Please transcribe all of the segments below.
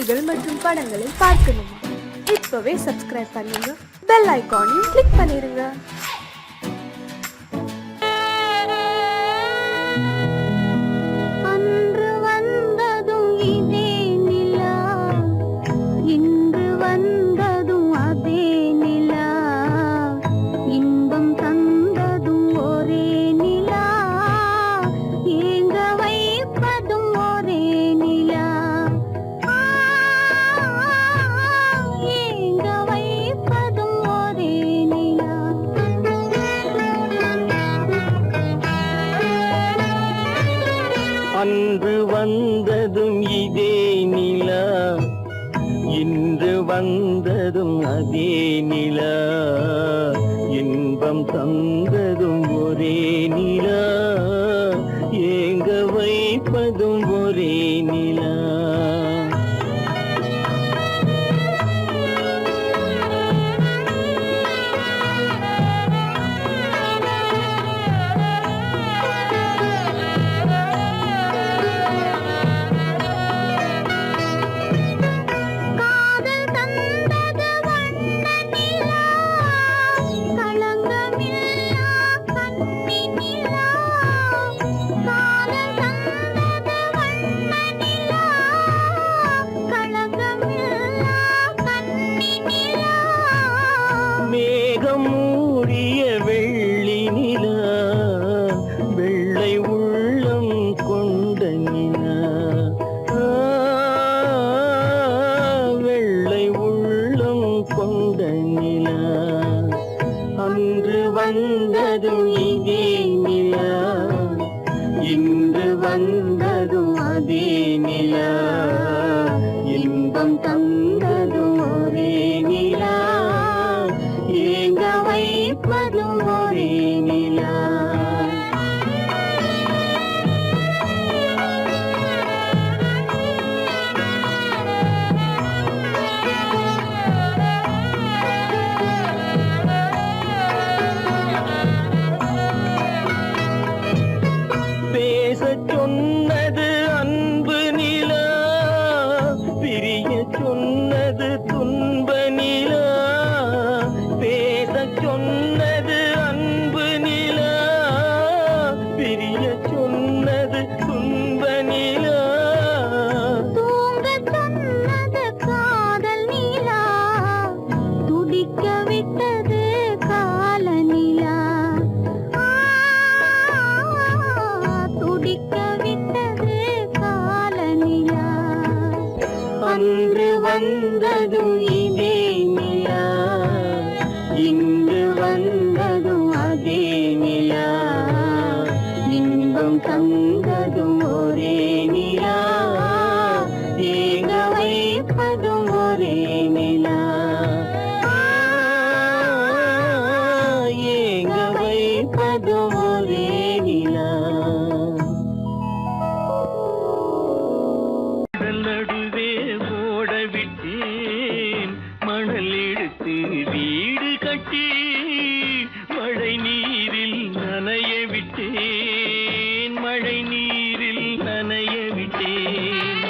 செய்திகள் மற்றும் படங்களை பார்க்கணுமா? இப்பவே சப்ஸ்கிரைப் பண்ணுங்க, பெல் ஐகானையும் கிளிக் பண்ணிருங்க. அன்று வந்ததும் இதே நிலா, இன்று வந்ததும் அதே நிலா, இன்பம் தந்ததும் ஒரே நிலா, ஏங்க வைப்பதும் ஒரே நிலா. மேகம் மூடிய வெள்ளி நிலா, வெள்ளை உள்ளம் கொண்ட நிலா, வெள்ளை உள்ளம் கொண்ட நிலா. அன்று வந்ததும் இதே நிலா, இன்று வந்ததும் அதே நிலா, இன்பம் தந்ததும் ஒரே நிலா, ஏங்க வைப்பதும் ஒரே நிலா. பேசச் சொன்னது அன்பு நிலா, பிரிய சொன்னது துன்ப நிலா. பேசச் சொன்னது அன்பு நிலா, பிரிய சொன்னது துன்ப நிலா. தூங்கச் சொன்னது காதல் நிலா, துடிக்க விட்டது கால நிலா, துடிக்க விட்டது கால நிலா. அன்று வந்ததும் இதே நிலா, இன்று வந்ததும் அதே நிலா, இன்பம் தந்ததும் ஒரே நிலா, ஏங்க வைப்பதும் ஒரே நிலா, ஏங்க வைப்பதும் ஒரே நிலா. நடுவே ஓட விட்டேன் மணல் எடுத்து வீடு கட்டி, மழை நீரில் நனைய விட்டேன், மழை நீரில் நனைய விட்டேன்.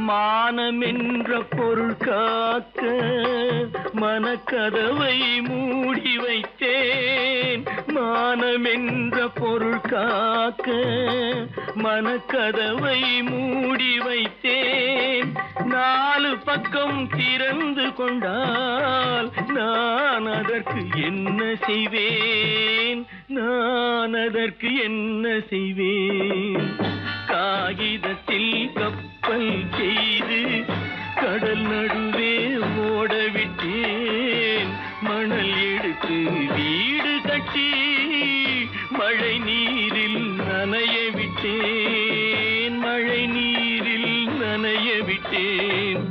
மானம் என்ற பொருள் காக்க மனக்கதவை மூடி வைத்தேன், மானம் என்ற பொருள் காக்க மனக்கதவை மூடி வைத்தேன். நாலு பக்கம் திறந்து கொண்டால் நான் அதற்கு என்ன செய்வேன், நான் அதற்கு என்ன செய்வேன். காகிதத்தில் கப்பல் செய்து கடல் நடுவே ஓட விட்டேன், மணல் எடுத்து வீடு கட்டி மழை நீரில் நனைய விட்டேன், மழை நீரில் நனைய விட்டேன்.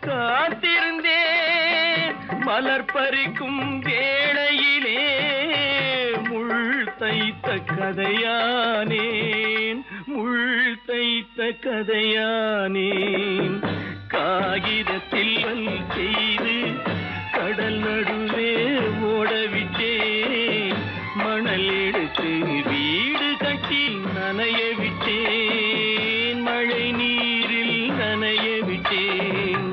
காத்திருந்தேன் மலர் பறிக்கும் வேளையிலே முள் தைத்த கதையானேன் முள் தைத்த கதையானேன் காகிதத்தில் செய்து கடல் நடுவே ஓடவிட்டேன் மணல் எடுத்து வீடு கட்டி நனைய விட்டேன் மழை நீரில் நனைய விட்டேன்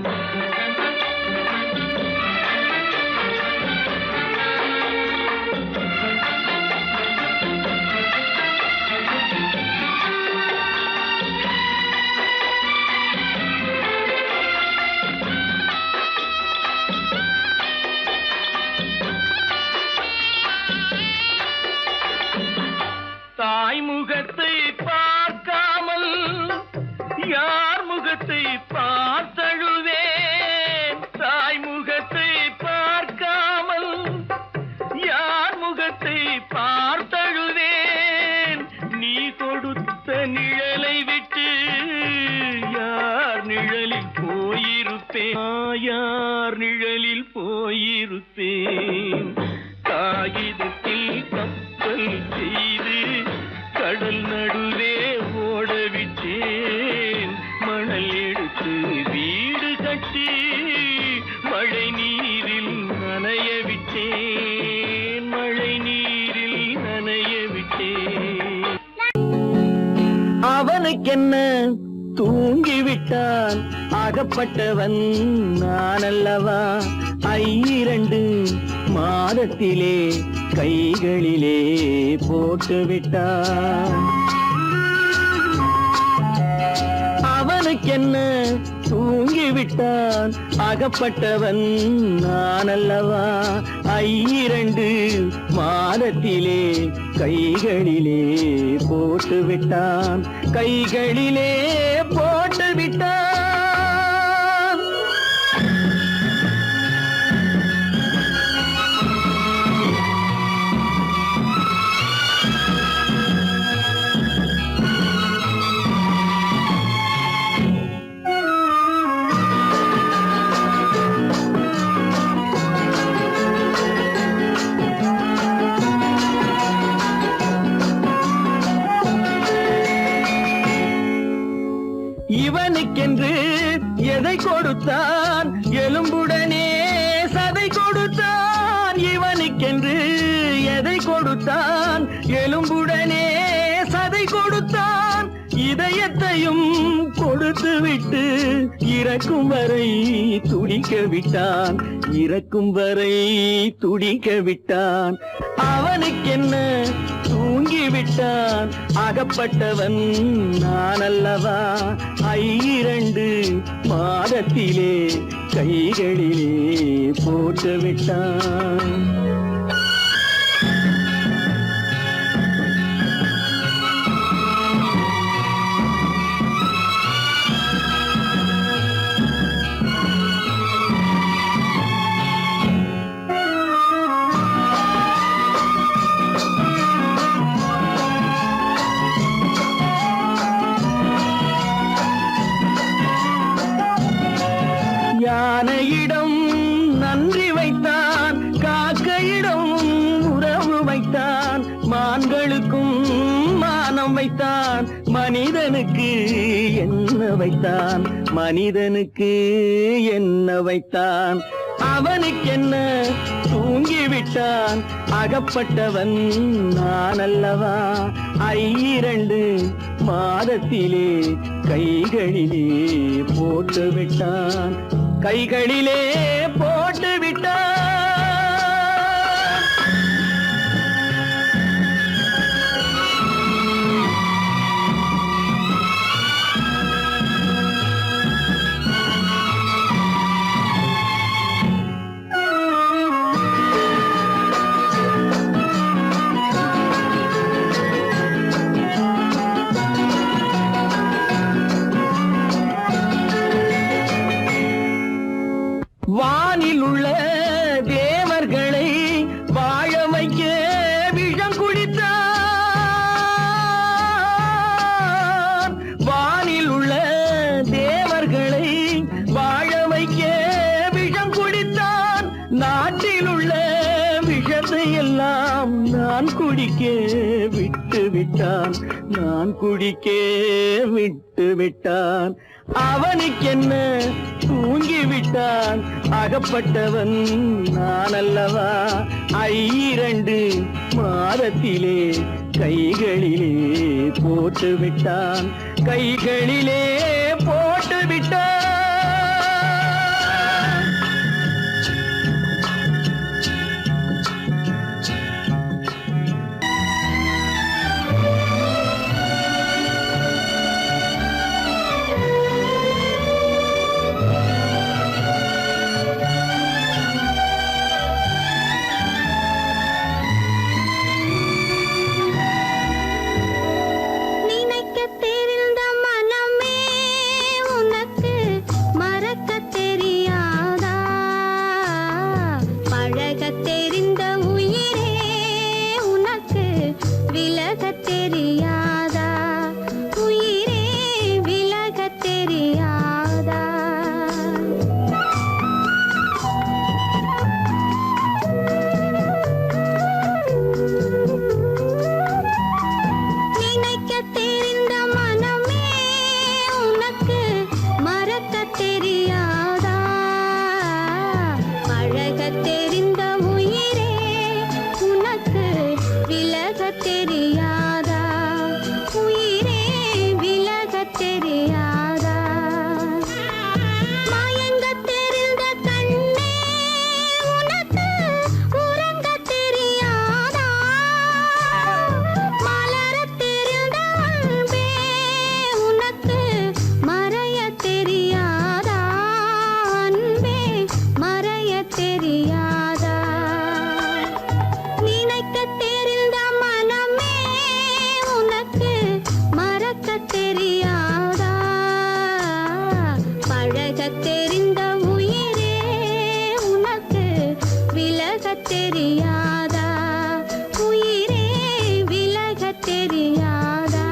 தாய் முகத்தை பார்க்காமல் யார் முகத்தை பார்த்தழுவேன் தாய் முகத்தை பார்க்காமல் யார் முகத்தை பார்த்தழுவேன் நீ கொடுத்த நிழலை விட்டு யார் நிழலில் போயிருப்பேன் யார் நிழலில் போயிருப்பேன் காகிதத்தில் கப்பல் செய்து கடல் நடுவே ஓடவிட்டேன் மணல் எடுத்து வீடு கட்டி மழை நீரில் நனைய விட்டேன் மழை நீரில் நனைய விட்டேன் அவனுக்கென்ன தூங்கிவிட்டான் அகப்பட்டவன் நான் அல்லவா 2 மாதத்திலே கைகளிலே போட்டு விட்டான் அவனுக்கென்ன தூங்கிவிட்டான் அகப்பட்டவன் நான் அல்லவா 2 மாதத்திலே கைகளிலே போட்டு விட்டான் கைகளிலே போட்டு விட்டான் இவனுக்கென்று எதை கொடுத்தான் எலும்புடனே சதை கொடுத்தான் இவனுக்கென்று எதை கொடுத்தான் எலும்புடனே சதை கொடுத்தான் இதயத்தையும் கொடுத்து விட்டு இறக்கும் வரை துடிக்க விட்டான் இறக்கும் வரை துடிக்க விட்டான் அவனுக்கென்ன தூங்கிவிட்டான் அகப்பட்டவன் நான் அல்லவா 2 மாதத்திலே கைகளிலே போட்டு விட்டான் யானையிடம் நன்றி வைத்தான் காக்கையிடம் உறவு வைத்தான் மான்களுக்கும் மானம் வைத்தான் மனிதனுக்கு என்ன வைத்தான் மனிதனுக்கு என்ன வைத்தான் அவனுக்கென்ன தூங்கிவிட்டான் அகப்பட்டவன் நான் அல்லவா 2 மாதத்திலே கைகளிலே போட்டு விட்டான் கைகளிலே போட்டு விட்டான் வானில் உள்ள தேவர்களை வாழ வைக்க விஷம் குடித்தான் வானில் உள்ள தேவர்களை வாழ வைக்க குடிக்க விட்டு விட்டான், நான் குடிக்க விட்டு விட்டான். அவனுக்கென்ன தூங்கி விட்டான், அகப்பட்டவன் நான் அல்லவா. 2 மாதத்திலே கைகளிலே போட்டு விட்டான், கைகளிலே போட்டு விட்டான். நினைக்கத் தெரிந்த மனமே உனக்கு மறக்கத் தெரியாதா? பழகத் தெரிந்த உயிரே உனக்கு விலகத் தெரியாதா? உயிரே விலகத் தெரியாதா? நினைக்கத் தெரிந்த மனமே உனக்கு மறக்கத் தெரியாதா? பழகத் தெரிந்த உயிரே உனக்கு விலகத் தெரியாதா? உயிரே விலகத் தெரியாதா? மயங்கத் தெரிந்த கண்ணே உனக்கு உறங்கத் தெரியாதா? மலரத் தெரிந்த அன்பே உனக்கு மறையத் தெரியாதா? அன்பே மறையத் தெரியாதா? நினைக்கத் தெரிந்த மனமே உனக்கு மறக்கத் தெரியாதா? பழகத் தெரிந்த உயிரே உனக்கு விலகத் தெரியாதா? உயிரே விலகத் தெரியாதா?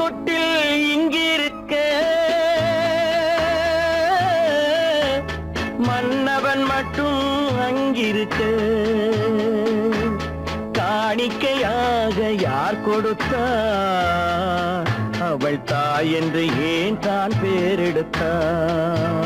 தொட்டில் இங்கிருக்க மன்னவன் மட்டும் அங்கிருக்க காணிக்கையாக யார் கொடுத்தார் அவள் தாய் என்று ஏன் தான் பேரெடுத்தார்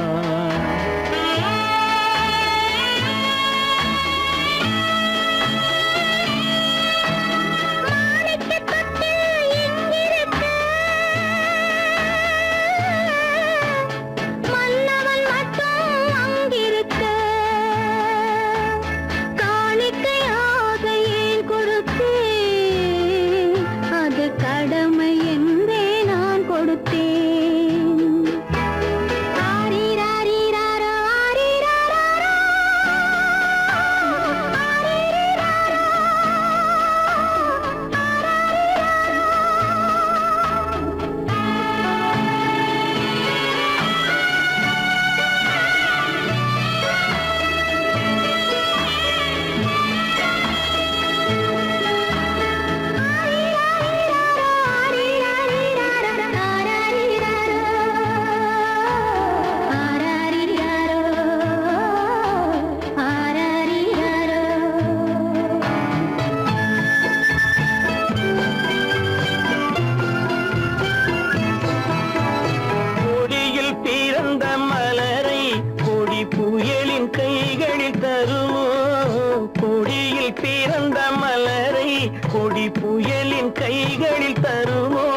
கொடி புயலின் கைகளில் தருமோ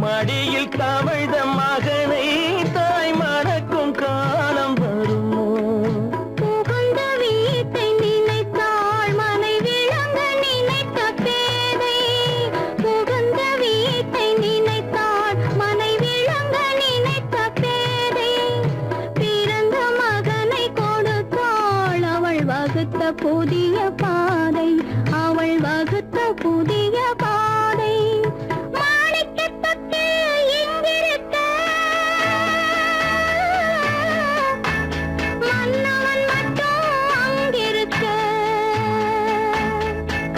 மடியில் தவழ்ந்த மகனை தாய் மறக்கும் காலம் வருமோ புகுந்த வீட்டை நினைத்தாள் மனை விளங்க நினைத்த பேதை புகுந்த வீட்டை நினைத்தாள் மனை விளங்க நினைத்த பேதை பிறந்த மகனை கொடுத்தாள் அவள் வகுத்த புதிய பாதை அவள் வகுத்த புதிய பாதை மாணிக்கத் தொட்டில் இங்கிருக்க மன்னவன் மட்டும் அங்கிருக்க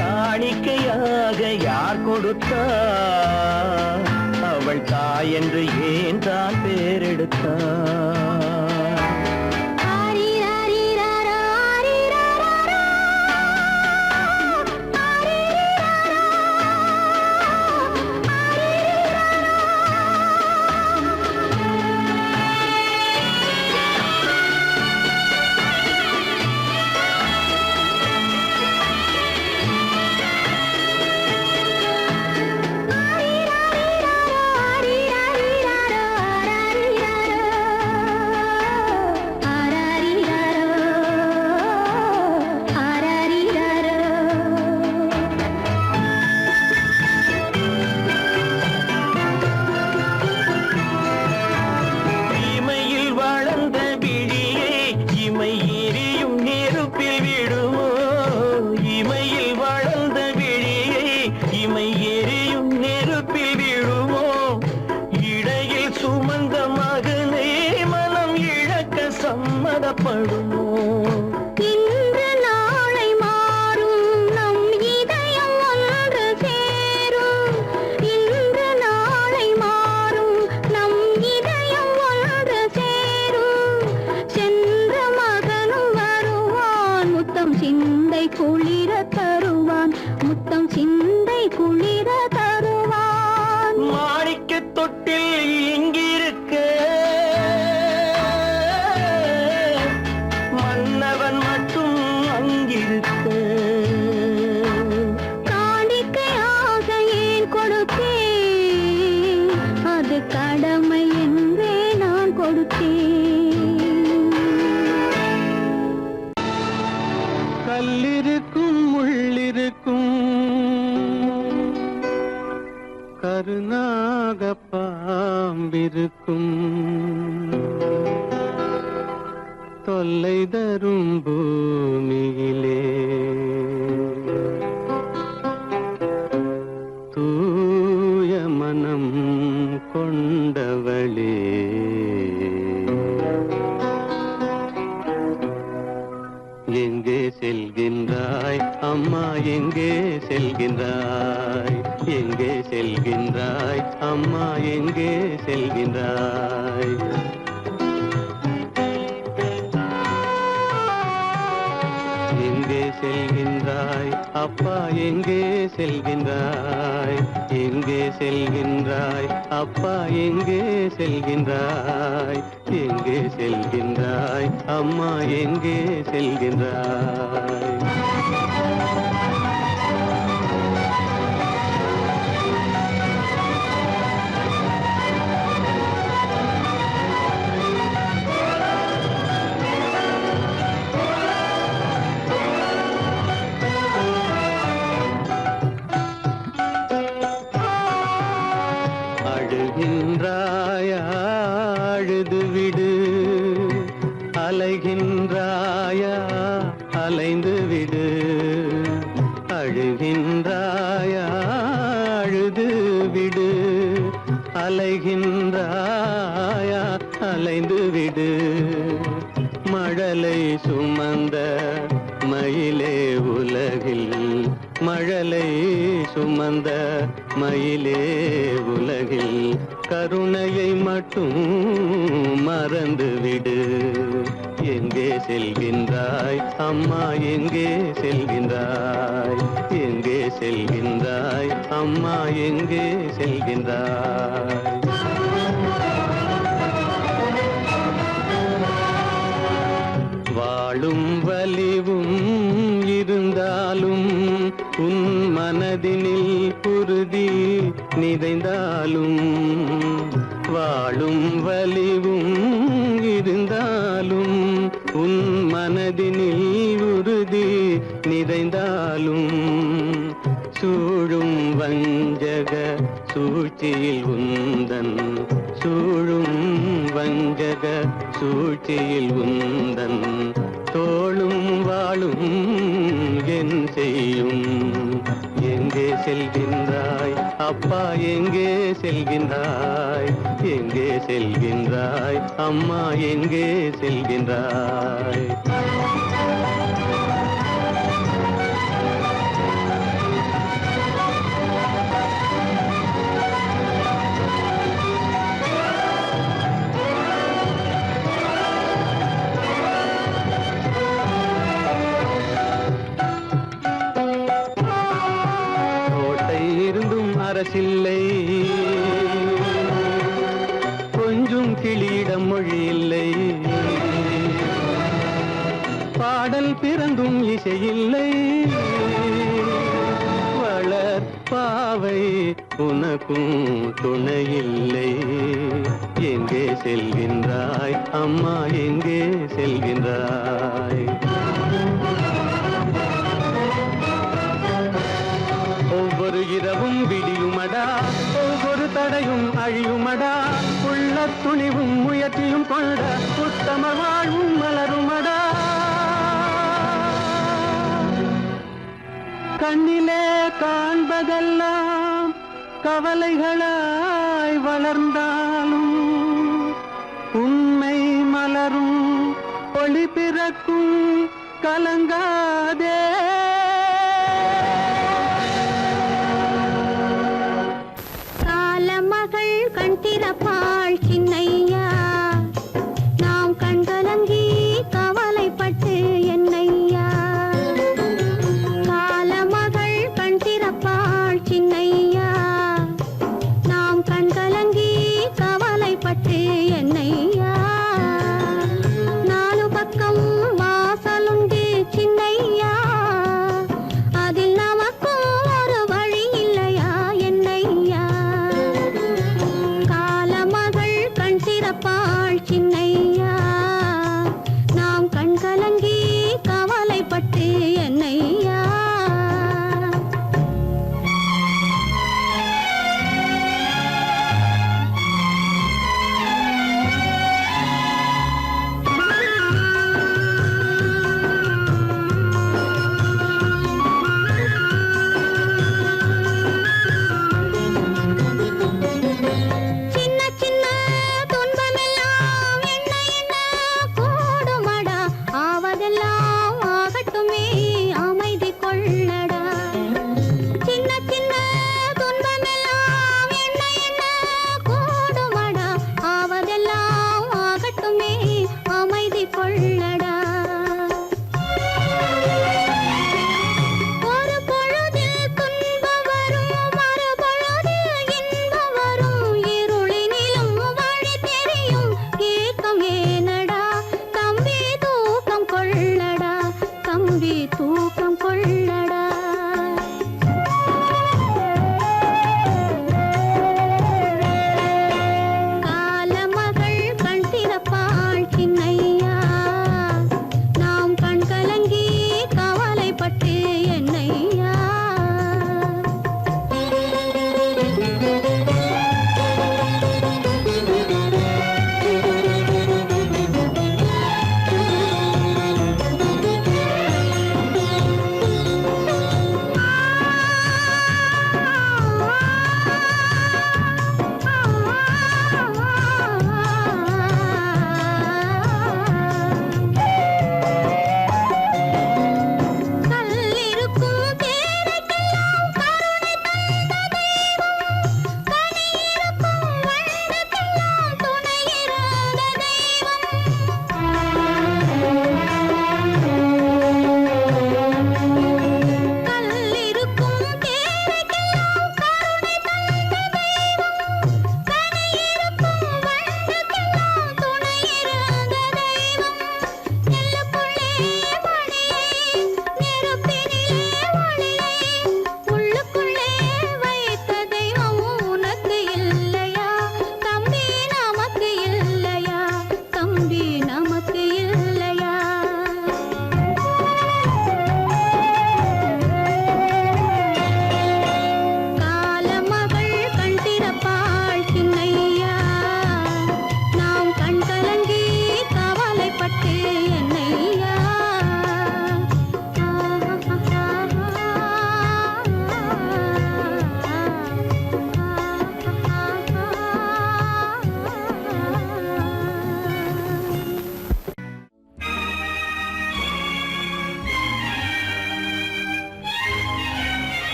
காணிக்கையாக யார் கொடுத்தார் அவள் தாய் என்று ஏன் தான் பேரெடுத்தார் சம்மதப்படுமோ இன்று நாளை மாறும் நம் இதயம் ஒன்று சேரும் இன்று நாளை மாறும் நம் இதயம் ஒன்று சேரும் சென்ற மகனும் வருவான் முத்தம் சிந்தை குளிர தருவான் முத்தம் சிந்தை குளிர தருவான் மாணிக்கத் தொட்டில் இங்கிருக்க காணிக்கையாக ஏன் கொடுத்தேன் அது கடமை என்றே நான் கொடுத்தேன் கல்லிருக்கும் முள்ளிருக்கும் கருநாக பாம்பிருக்கும் தொல்லை தரும் பூமியிலே தூய மனம் கொண்டவளே எங்கே செல்கின்றாய் அம்மா எங்கே செல்கின்றாய் எங்கே செல்கின்றாய் அம்மா எங்கே செல்கின்றாய் எங்கே செல்கின்றாய் அப்பா எங்கே செல்கின்றாய் எங்கே செல்கின்றாய் அப்பா எங்கே செல்கின்றாய் எங்கே செல்கின்றாய் அம்மா எங்கே செல்கின்றாய் அழுகின்றாயா அழுது விடு அலைகின்றாயா அலைந்து விடு அழுகின்றாயா அழுது விடு அலைகின்றாயா அலைந்து விடு மழலை சுமந்த மயிலே உலகில் மழலை சுமந்த மயிலே உலகில் கருணையை மட்டும் மறந்துவிடு எங்கே செல்கின்றாய் அம்மா எங்கே செல்கின்றாய் எங்கே செல்கின்றாய் அம்மா எங்கே செல்கின்றாய் வாழும் வலிவும் இருந்தாலும் உன் மனதினில் குருதி நிறைந்தாலும் வாழும் வலிவும் இருந்தாலும் உன் மனதினில் உறுதி நிறைந்தாலும் சூழும் வஞ்சக சூழ்ச்சியில் உந்தன் சூழும் வஞ்சக சூழ்ச்சியில் உந்தன் தோளும் வாழும் என் செய்யும் எங்கே செல்கின்றாய் அப்பா எங்கே செல்கின்றாய் எங்கே செல்கின்றாய் அம்மா எங்கே செல்கின்றாய் அரசில்லை கொஞ்சம் கிளியிடம் மொழி இல்லை பாடல் பிறந்தும் இசையில்லை வளர் பாவை உனக்கும் துணையில்லை எங்கே செல்கின்றாய் அம்மா எங்கே செல்கின்றாய் ஒவ்வொரு இரவும் விடியுமடா ஒவ்வொரு தடையும் அழியுமடா உள்ள துணிவும் முயற்சியும் கொண்ட உத்தம வாழ்வும் மலருமடா கண்ணிலே காண்பதெல்லாம் கவலைகளாய் வளர்ந்தாலும் உண்மை மலரும் ஒளி பிறக்கும் கலங்காதே கண் திறப்பாள் சின்னையா நாம் கண்கலங்கி கவலைப்பட்டு என்னையா காலமகள் கண் திறப்பாள் சின்னையா நாம் கண்கலங்கி கவலைப்பட்டு என்னையா நாலு பக்கம் வாசலுண்டு சின்னையா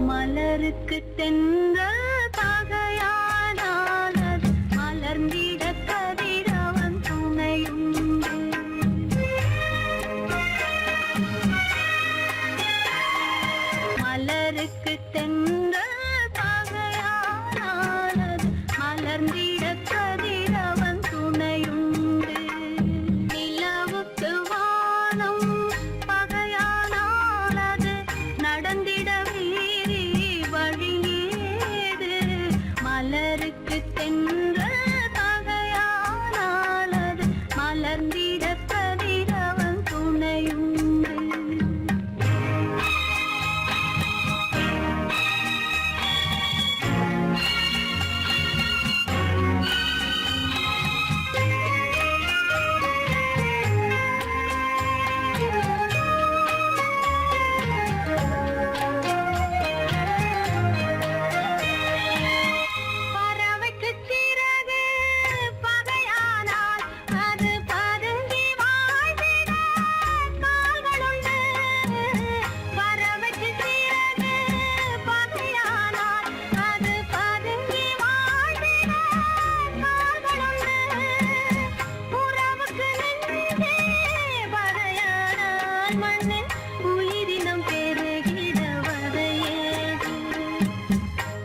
மலருக்கு தென்றல் பகையானால் அது மலர்ந்திட கதிரவன் துணையுண்டு. மலருக்கு தென்றல் பகையானால் அது மலர்ந்திட கதிரவன் துணையுண்டு. நிலவுக்கு வானம் பகையானால் அது நடந்திட மலருக்கு தென்றல் பகையானால் அது மலர்ந்திட கதிரவன் துணையுண்டு.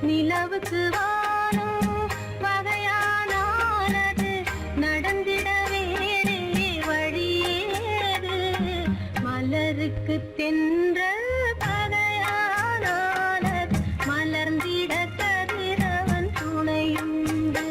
நிலவுக்கு வானம் பகையானால் அது நடந்திட வேறே வழியேது. மலருக்கு தென்றல் பகையானால் அது மலர்ந்திட கதிரவன் துணையுண்டு.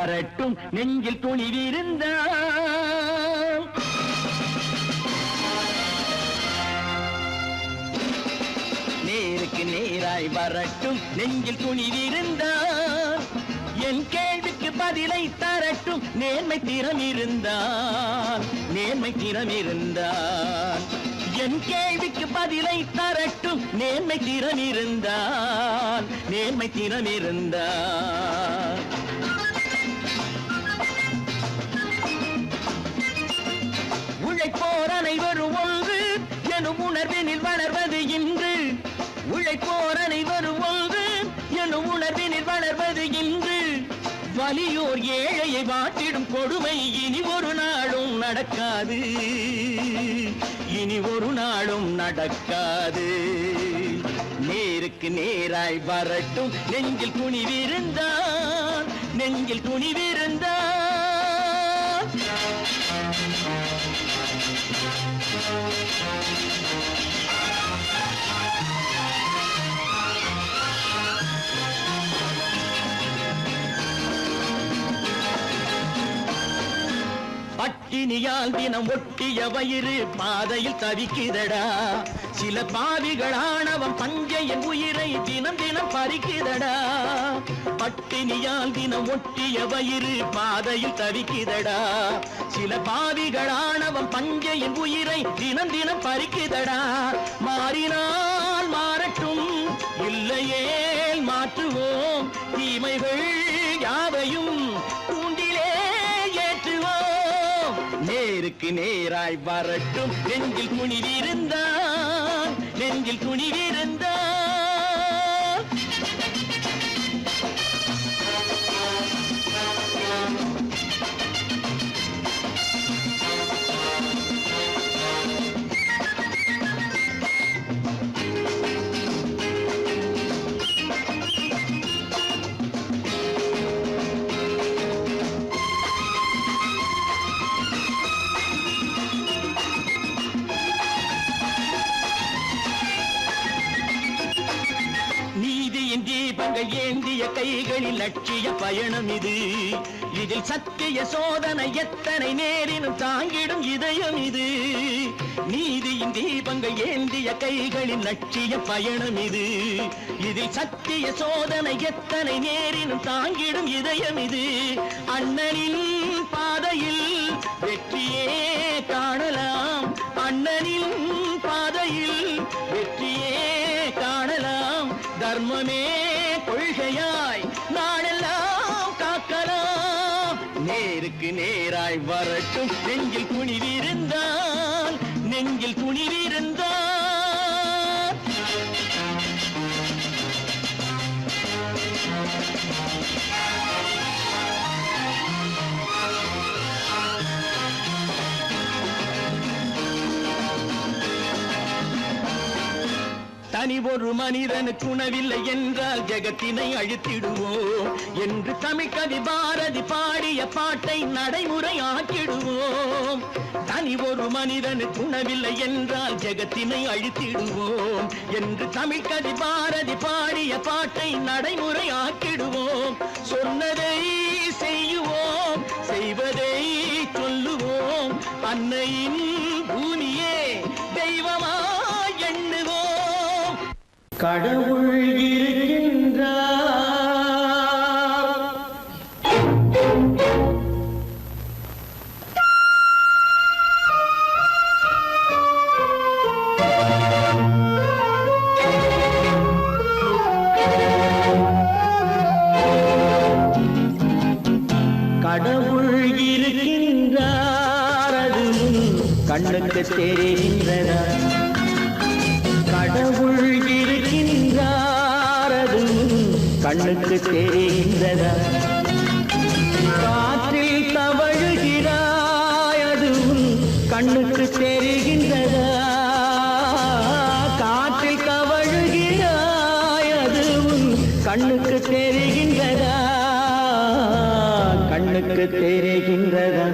வரட்டும் நெஞ்சில் துணிவிருந்தால். நேருக்கு நேராய் வரட்டும் நெஞ்சில் துணிவிருந்தால். என் கேள்விக்கு பதிலை தரட்டும் நேர்மை திறம் இருந்தால். நேர்மை திறம் இருந்தால் என் கேள்விக்கு பதிலை தரட்டும் நேர்மை திறம் இருந்தால். நேர்மை திறம் இருந்தால் உழைப்போர் அனைவரும் ஒன்று எனும் உணர்வினில் வளர்வது இன்று. உழைப்போர் அனைவரும் ஒன்று எனும் உணர்வினில் வளர்வது இன்று. வலியோர் ஏழையை வாட்டிடும் கொடுமை இனி ஒரு நாளும் நடக்காது. இனி ஒரு நாளும் நடக்காது. நேருக்கு நேராய் வரட்டும் நெஞ்சில் துணிவிருந்தால். நெஞ்சில் துணிவிருந்தால் பட்டினியால் தினம் ஒட்டிய வயிறு பாதையில் தவிக்குதடா. சில பாவிகள் ஆணவம் பஞ்சையின் உயிரை தினம் தினம் பறிக்குதடா. பட்டினியால் தினம் ஒட்டிய வயிறு பாதையில் தவிக்குதடா. சில பாவிகள் ஆணவம் பஞ்சையின் உயிரை தினம் தினம் பறிக்குதடா. மாறினால் மாறட்டும் இல்லையே மாற்றுவோம். தீமைகள் யாவையும் கூண்டிலே ஏற்றுவோம். நேருக்கு நேராய் வரட்டும் நெஞ்சில் துணிவிருந்தால். நெஞ்சில் துணிவிருந்தால் தீபங்கள் ஏந்திய கைகளில் லட்சிய பயணம் இது. இதில் சத்திய சோதனை எத்தனை நேரினும் தாங்கிடும் இதயம் இது. நீதியின் தீபங்கள் ஏந்திய கைகளில் லட்சிய பயணம் இது. இதில் சத்திய சோதனை எத்தனை நேரினும் தாங்கிடும் இதயம் இது. அண்ணனின் பாதையில் வெற்றியே காணலாம். அண்ணனின் பாதையில் வெற்றியே காணலாம். தர்மமே கொள்கையாய் நாளெல்லாம் காக்கலாம். நேருக்கு நேராய் வரட்டும் நெஞ்சில் துணிவிருந்தால். நெஞ்சில் துணிவிருந்தால் தனி ஒரு மனிதனுக்கு உணவில்லை என்றால் ஜெகத்தினை அழித்திடுவோம் என்று தமிழ் கவி பாரதி பாடிய பாட்டை நடைமுறை ஆக்கிடுவோம். தனி ஒரு மனிதனுக்கு உணவில்லை என்றால் ஜெகத்தினை அழித்திடுவோம் என்று தமிழ் கவி பாரதி பாடிய பாட்டை நடைமுறை ஆக்கிடுவோம். சொன்னதை செய்யுவோம், செய்வதை சொல்லுவோம். அன்னையின் பூமியே தெய்வமா எண்ணுவோம். கடவுள் இருக்கின்றார். கடவுள் இருக்கின்றார், அது கண்ணுக்கு தெரிகின்றதா? கடவுள் இருக்கின்றார், அது கண்ணுக்கு தெரிகின்றதா? காற்றில் தவழுகிறாய், அது கண்ணுக்கு தெரிகின்றதா? காற்றில் தவழுகிறாய், அது கண்ணுக்கு தெரிகின்றதா? கண்ணுக்கு தெரிகின்றதா?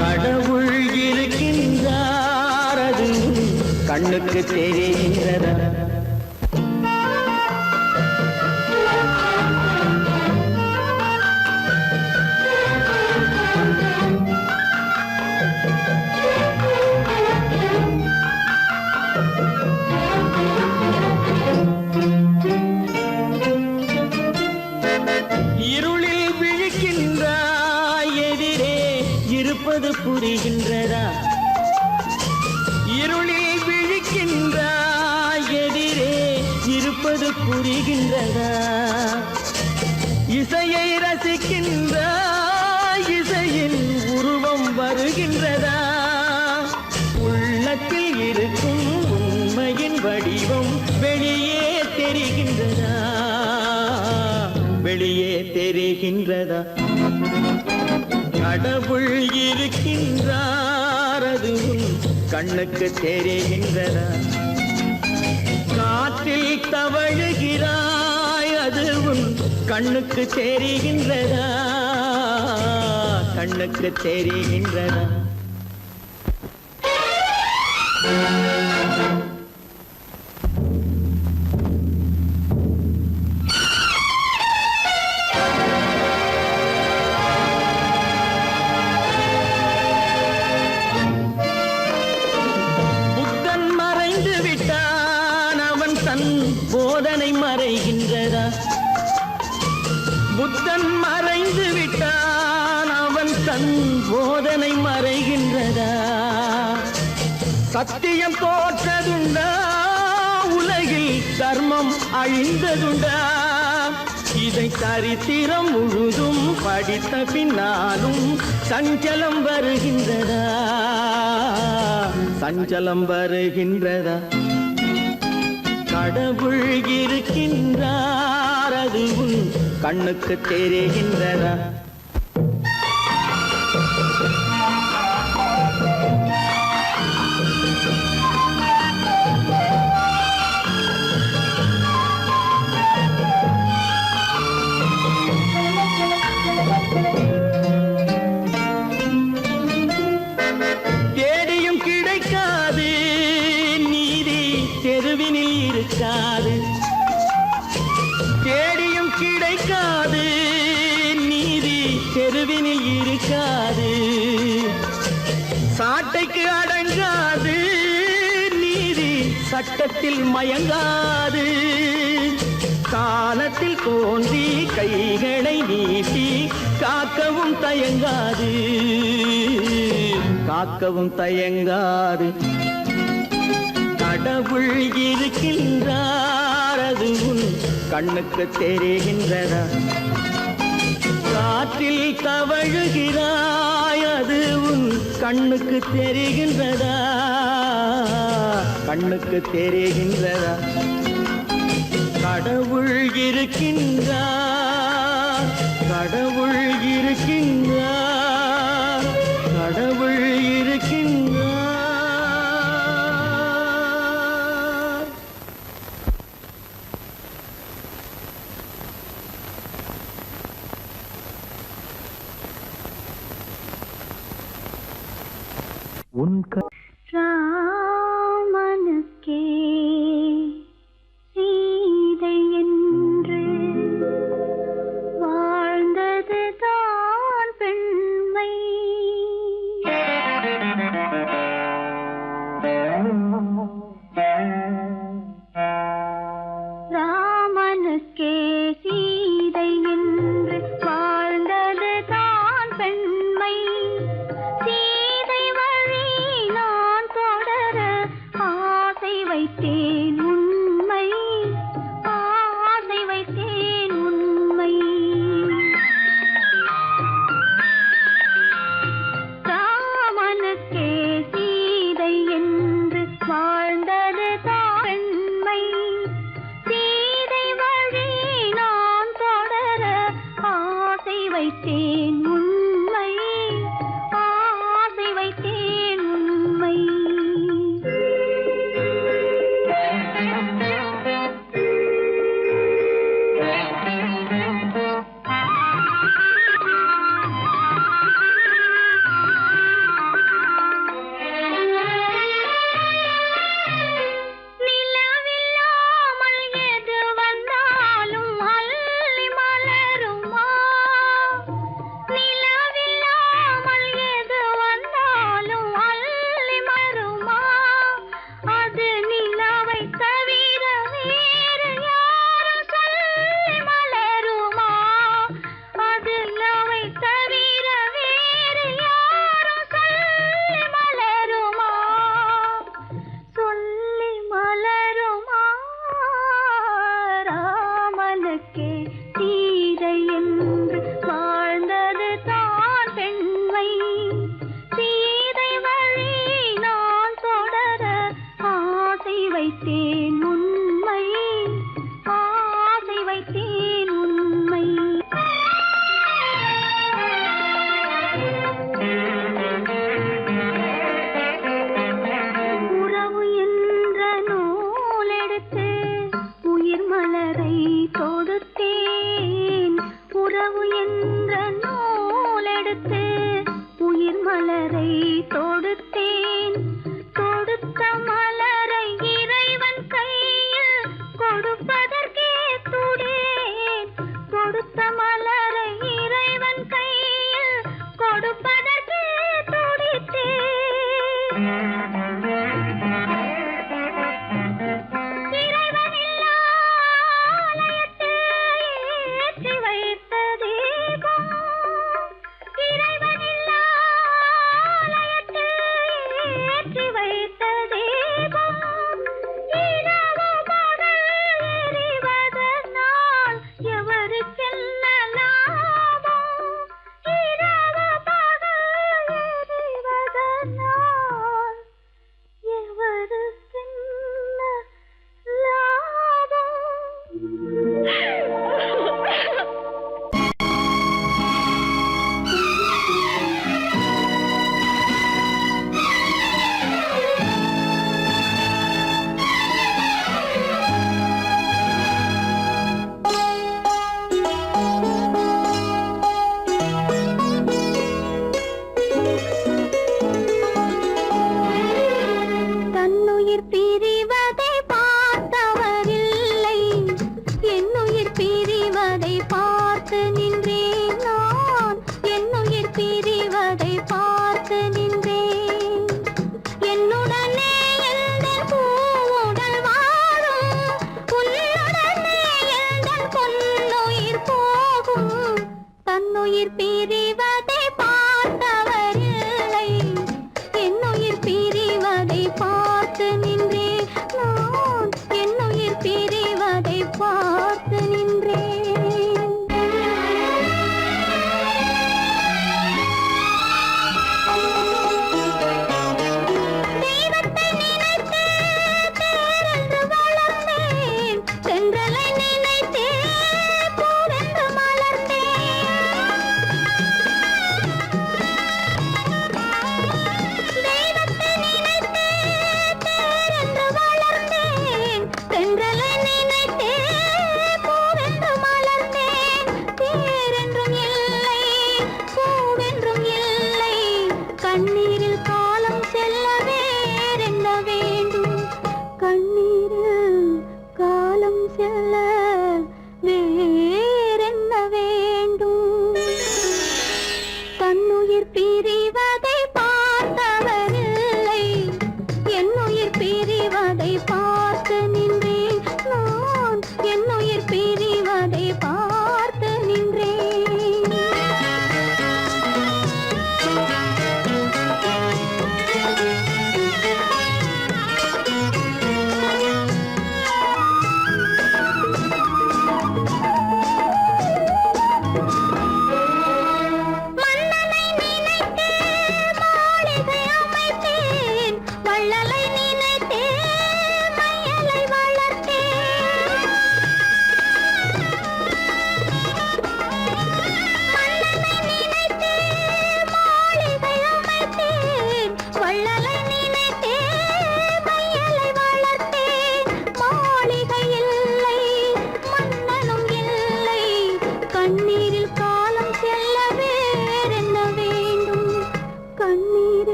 கடவுள் இருக்கின்றார், அது கண்ணுக்கு தெரிகின்றதா? புரிகின்றதா இசையை ரசிக்கின்ற இசையின் உருவம் வருகின்றதா உள்ளத்தில் இருக்கும் உண்மையின் வடிவம் வெளியே தெரிகின்றதா வெளியே தெரிகின்றதா கடவுள் இருக்கின்றார் அது உன் கண்ணுக்கு தெரிகின்றதா காற்றில் தவழுகிறாய் அது உன் கண்ணுக்கு தெரிகின்றதா கண்ணுக்கு தெரிகின்றதா புத்தன் மறைந்து விட்டான் அவன் தன் போதனை மறைகின்றதா புத்தன் மறைந்து விட்டான் அவன் தன் போதனை மறைகின்றதா சத்தியம் தோற்றதுண்டா உலகில் தர்மம் அழிந்ததுண்டா இதை சரித்திரம் முழுதும் படித்த பின்னாலும் சஞ்சலம் வருகின்றதா சஞ்சலம் வருகின்றதா கடவுள் இருக்கின்றார் அது உன் கண்ணுக்கு தெரிகின்றதா தேடியும் கிடைக்காது நீதி தெருவினில் இருக்காது தேடியும் கிடைக்காது நீதி தெருவினில் இருக்காது சாட்டைக்கு அடங்காது நீதி சட்டத்தில் மயங்காது காலத்தில் தோன்றி கைகளை நீட்டி காக்கவும் தயங்காது காக்கவும் தயங்காது கடவுள் இருக்கின்றார் அது உன் கண்ணுக்கு தெரிகின்றதா காற்றில் தவழுகிறாய் அது உன் கண்ணுக்கு தெரிகின்றதா கண்ணுக்கு தெரிகின்றதா கடவுள் இருக்கின்றார் கடவுள் இருக்கின்றார் கடவுள் இருக்கின்றார் உன் ராமனுக்கே சீதை என்று வாழ்ந்தது தான் பெண் தன்னுயிர் பிரிவதை பார்த்தவரில்லை, என்னுயிர் பிரிவதை பார்த்து நின்றேன் நான், என்னுயிர் பிரிவதை பார்த்து நின்றேன். என்னுடனே எந்தன் பூவுடல் வாழும், உன்னுடனே எந்தன் பொன்னுயிர் போகும். தன்னுயிர் பிரிவதை பார்த்தவரில்லை, என்னுயிர் பிரிவதை பார்த்து நின்றேன் நான், என்னுயிர் பிரிவதை பார்த்து நின்றேன். தெய்வத்தை நினைத்து தேரென்று வளர்ந்தேன், தென்றலை நினைத்தே பூவென்று மலர்ந்தேன். தெய்வத்தை நினைத்தே தேரென்று வளர்ந்தேன், தென்றலை நினைத்தே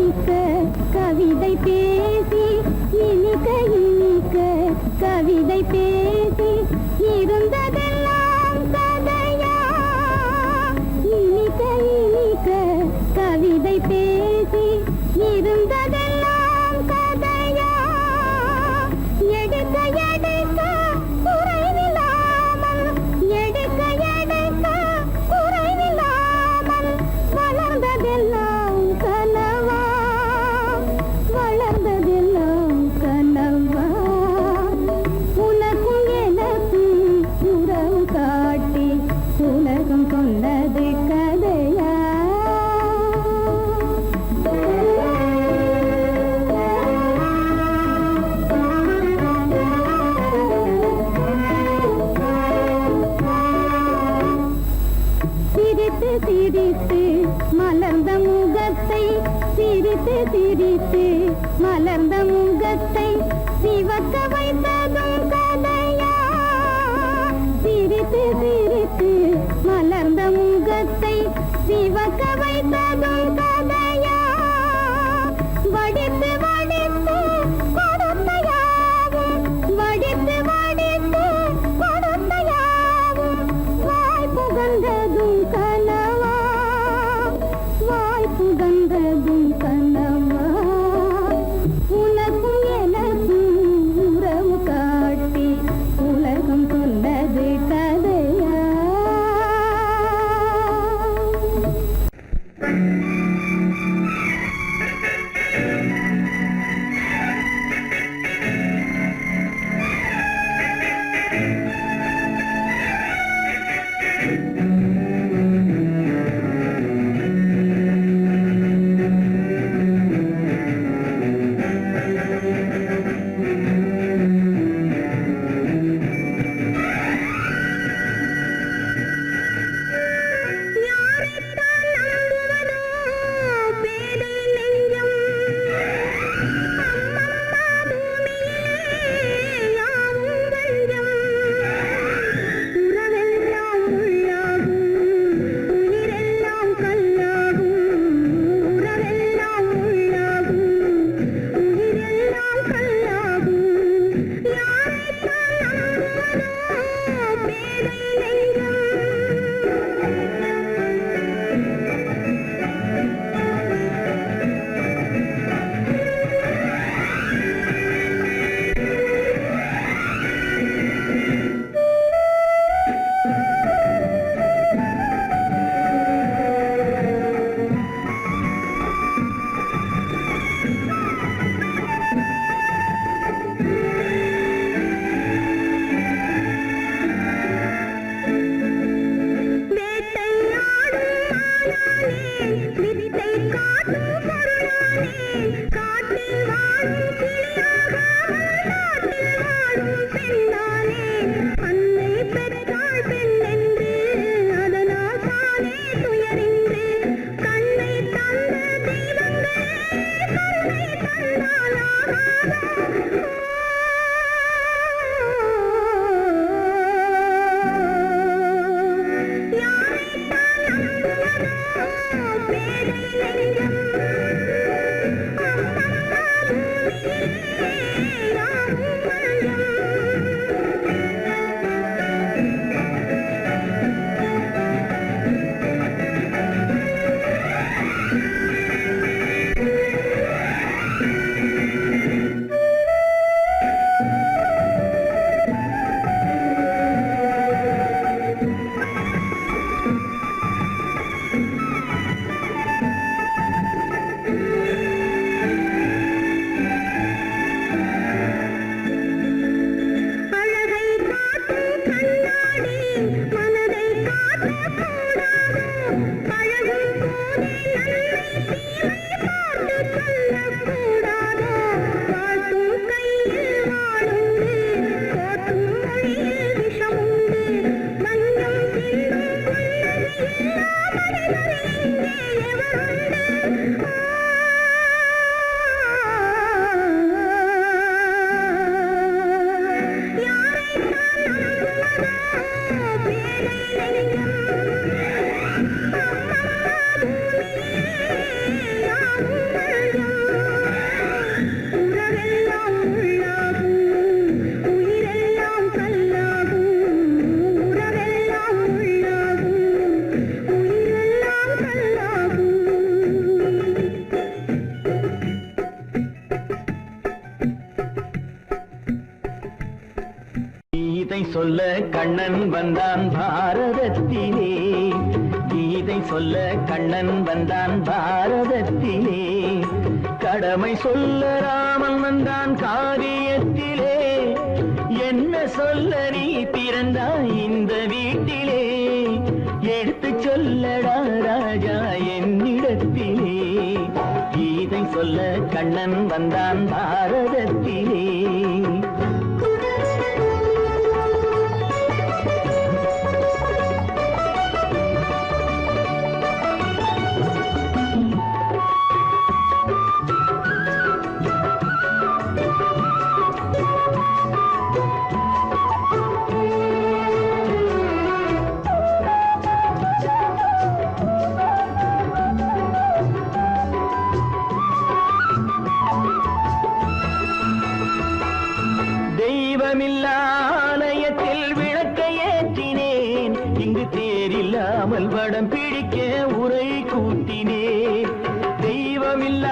இனிக்க கவிதை பேசி இனிக்க இனிக்க கவிதை பேசி இருந்ததெல்லாம் கதையா இனிக்க இனிக்க கவிதை பேசி இருந்ததெல்லாம் கதையா எடுக்க எடுக்க குறைவில்லாமல் எடுக்க எடுக்க குறைவில்லாமல் வளர்ந்ததெல்லாம் கனவா வளர்ந்ததெல்லாம் கனவா உனக்கும் எனக்கும் உறவு காட்டி உலகம் சொன்னது கதையா சிரித்து சிரித்து மலர்ந்த முகத்தை சிரித்து சிரித்து மலர்ந்த முகத்தை சிவக்க வைத்ததும் கதையா சிரித்து சிரித்து மலர்ந்த முகத்தை சிவக்க வைத்ததும் கதையா வடித்து வடித்து கொடுத்த யாவும் வடித்து வடித்து கொடுத்த யாவும் வாய் புகழ்ந்ததும் கனவா வாய் புகழ்ந்ததும் கனவா உனக்கும் எனக்கும் உறவு காட்டி உலகம் சொன்னது கதையா சொல்ல கண்ணன் வந்தான் பாரதத்திலே, கீதை சொல்ல கண்ணன் வந்தான் பாரதத்திலே, கடமை சொல்ல ராமன் வந்தான் காரியத்திலே, என்ன சொல்ல நீ பிறந்தாய் இந்த வீட்டிலே, எடுத்து சொல்லடா ராஜா என்னிடத்திலே, கீதை சொல்ல கண்ணன் வந்தான் பாரதத்திலே. தெய்வமில்லாலயத்தில் விளக்கை ஏற்றினேன், இங்கு தேரில்லாமல் வடம் பிடிக்க உரை கூட்டினேன். தெய்வமில்லாலயத்தில்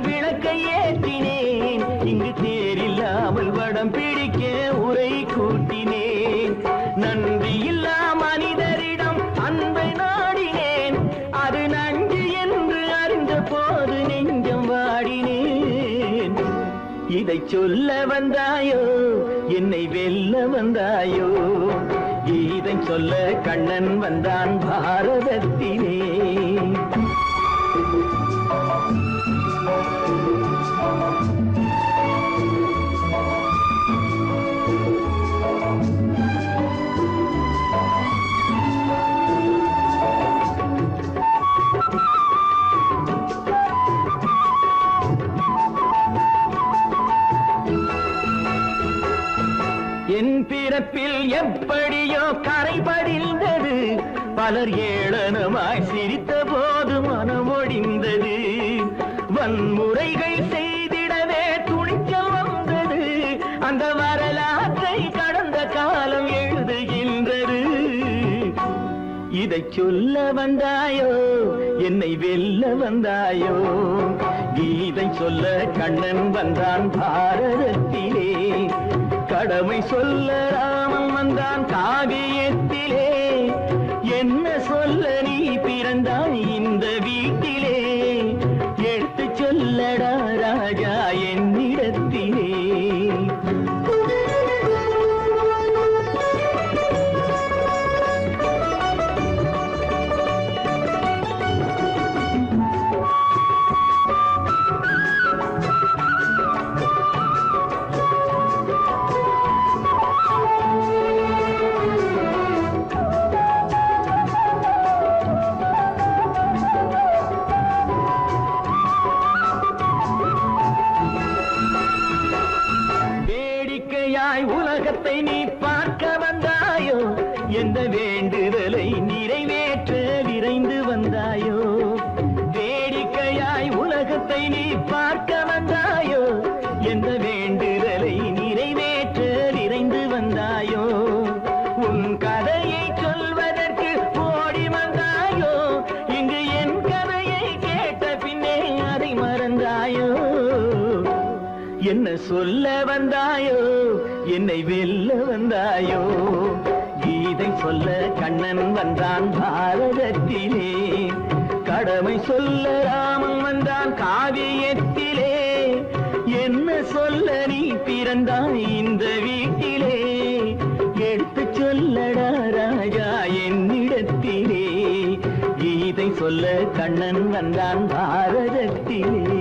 விளக்கை ஏற்றினேன், இங்கு தேரில்லாமல் வடம் பிடிக்க உரை கூட்டினேன். நன்றியில்லா மனிதரிடம் அன்பை நாடினேன், அது நன்றி என்று அறிந்த போது நெஞ்சம் வாடினேன். இதை சொல்ல வந்தாயோ என்னை வெல்ல வந்தாயோ, இதை சொல்ல கண்ணன் வந்தான் பாரதத்திலே. என் பிறப்பில் எப்படியோ கரை படிந்தது, பலர் ஏளனமாய் சிரித்த போது மனமொடிந்தது. வன்முறைகள் செய்திடவே துணிச்சல் வந்தது, அந்த வரலாற்றை கடந்த காலம் எழுதுகின்றது. இதை சொல்ல வந்தாயோ என்னை வெல்ல வந்தாயோ, கீதை சொல்ல கண்ணன் வந்தான் பாரதத்திலே, கடமை சொல்ல ராமன் வந்தான் காவியத்திலே, என்ன சொல்ல நீ பிறந்தாய் இந்த வீட்டிலே, எடுத்து சொல்லடா ராஜா என்னிடத்திலே. உலகத்தை நீ பார்க்க வந்தாயோ, எந்த வேண்டுதலை நிறைவேற்ற விரைந்து வந்தாயோ. வேடிக்கையாய் உலகத்தை நீ பார்க்க வந்தாயோ, எந்த வேண்டுதலை நிறைவேற்ற விரைந்து வந்தாயோ. உன் கதையை சொல்வதற்கு ஓடி வந்தாயோ, இங்கு என் கதையை கேட்ட பின்னே அதை மறந்தாயோ. என்ன சொல்ல வந்தாயோ என்னை வெல்ல வந்தாயோ, கீதை சொல்ல கண்ணன் வந்தான் பாரதத்திலே, கடமை சொல்ல ராமன் வந்தான் காவியத்திலே, என்ன சொல்ல நீ பிறந்தாய் இந்த வீட்டிலே, எடுத்து சொல்லடா ராஜா என்னிடத்திலே, கீதை சொல்ல கண்ணன் வந்தான் பாரதத்திலே.